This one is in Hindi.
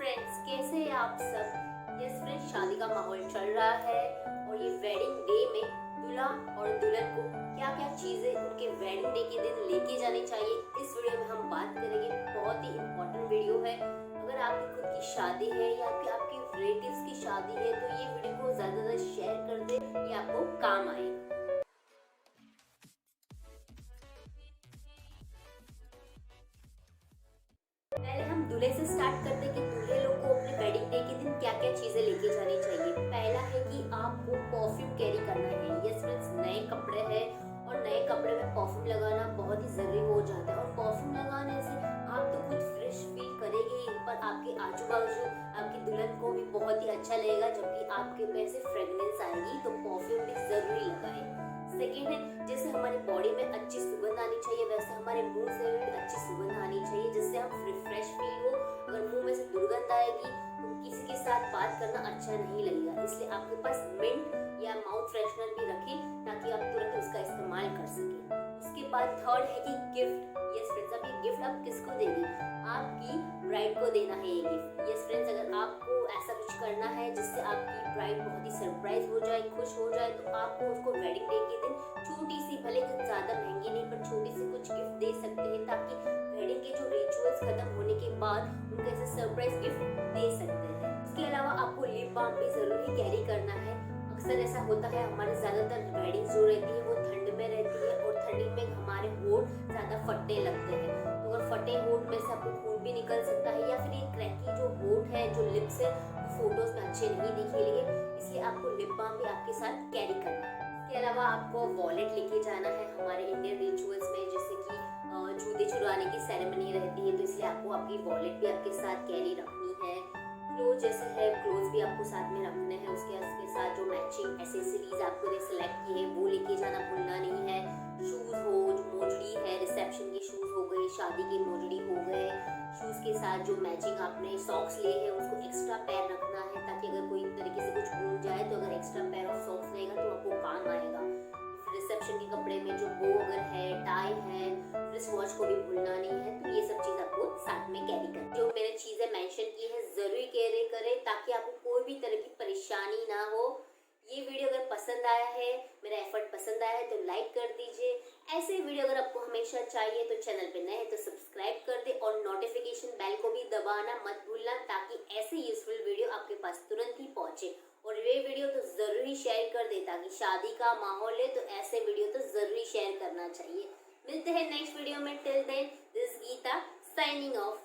फ्रेंड्स, कैसे हैं आप सब। यस फ्रेंड्स, शादी का माहौल चल रहा है और ये वेडिंग डे में दूल्हा और दुल्हन को क्या क्या चीजें उनके वेडिंग डे के दिन लेके जानी चाहिए, इस वीडियो में हम बात करेंगे। बहुत ही इम्पोर्टेंट वीडियो है। अगर आपकी खुद की शादी है या आपके रिलेटिव्स की शादी है तो ये वीडियो को ज्यादा से ज्यादा शेयर कर दे, ये आपको काम आएगा। पहले हम दूल्हे से स्टार्ट करते हैं कि दूल्हे लोग को अपने वेडिंग डे के दिन क्या क्या चीजें लेके जानी चाहिए। पहला है कि आपको परफ्यूम कैरी करना है। यस फ्रेंड्स, नए कपड़े हैं और नए कपड़े में परफ्यूम लगाना बहुत ही जरूरी हो जाता है। और परफ्यूम लगाने से आप तो खुद फ्रेश फील करेंगे ही, पर आपके आजू बाजू आपकी दुल्हन को भी बहुत ही अच्छा लगेगा। जबकि आपके में से फ्रेगनेंस आएगी तो परफ्यूम भी जरूरी लगाए। सेकेंड है, जैसे हमारी बॉडी में अच्छी सुगंध आनी चाहिए वैसे हमारे मुंह से भी अच्छी सुगंध आनी चाहिए, जिससे हम रिफ्रेश फील हो। अगर मुंह में से दुर्गंध आएगी तो किसी के साथ बात करना अच्छा नहीं लगेगा। इसलिए आपके पास मिंट या माउथ फ्रेशनर भी रखें ताकि आप तुरंत उसका इस्तेमाल कर सकें। उसके बाद थर्ड है कि गिफ्ट। यस फ्रेंड्स, अब ये गिफ्ट आप किसको देंगे? आपकी ब्राइड को देना है ये गिफ्ट। यस फ्रेंड्स, अगर आपको ऐसा कुछ करना है जिससे आपकी ब्राइड बहुत ही सरप्राइज हो जाए, खुश हो जाए, तो आपको उसको वेडिंग डे के दिन छोटी सी, भले कुछ ज्यादा महंगी नहीं पर छोटी सी कुछ गिफ्ट दे सकते हैं, ताकि वेडिंग के जो रिचुअल्स खत्म होने के बाद उनको ऐसे सरप्राइज गिफ्ट दे सकते हैं। उसके अलावा आपको लिप बाम भी जरूरी कैरी करना है। अक्सर ऐसा होता है, हमारे ज्यादातर वेडिंग जो रहती है वो ठंड में रहती है और ठंडी में हमारे होठ ज्यादा फटने लगते हैं। तो अगर फटे होठ में से आपको खून भी निकल सकता है या फिर ये क्रैकी जो होठ है, जो लिप्स है, फोटोज में अच्छे नहीं दिखेंगे। इसलिए आपको लिप बाम भी आपके साथ कैरी करना है। इसके अलावा आपको वॉलेट लेके जाना है। हमारे इंडियन रिचुअल्स में जैसे कि जूते चुराने की सेरेमनी रहती है, तो इसलिए आपको आपकी वॉलेट भी आपके साथ कैरी रखनी है। क्लोथ जैसे है, क्लोथ भी आपको साथ में रखने हैं। उसके साथ जो मैचिंग एसेसरीज आपको सिलेक्ट की है वो लेके जाना भूलना नहीं है। शूज हो, जो मोजड़ी है, रिसेप्शन के शूज हो गए, शादी के मोजड़ी हो गए। शूज के साथ जो मैचिंग आपने सॉक्स लिए हैं उसको एक्स्ट्रा पैर रखना है, ताकि अगर कोई तरीके से कुछ भूल जाए तो अगर एक्स्ट्रा पैर ऑफ सॉक्स रहेगा तो आपको काम आएगा। रिसेप्शन के कपड़े में जो बो अगर है, टाई है, रिस्ट वॉच को भी भूलना नहीं है। तो ये सब चीज आपको साथ में कैरी करनी है। जो मैंने चीजें मेंशन की है जरूर कैरी करें ताकि आपको कोई भी तरह की परेशानी ना हो। ये वीडियो अगर पसंद आया है, मेरा एफर्ट पसंद आया है तो लाइक कर दीजिए। ऐसे वीडियो अगर आपको हमेशा चाहिए तो चैनल पे नए हैं तो सब्सक्राइब कर दे और नोटिफिकेशन बेल को भी दबाना मत भूलना, ताकि ऐसे यूजफुल वीडियो आपके पास तुरंत ही पहुंचे। और ये वीडियो तो जरूरी शेयर कर दे, ताकि शादी का माहौल है तो ऐसे वीडियो तो जरूरी शेयर करना चाहिए। मिलते हैं नेक्स्ट वीडियो में। Till then, this Geeta signing of.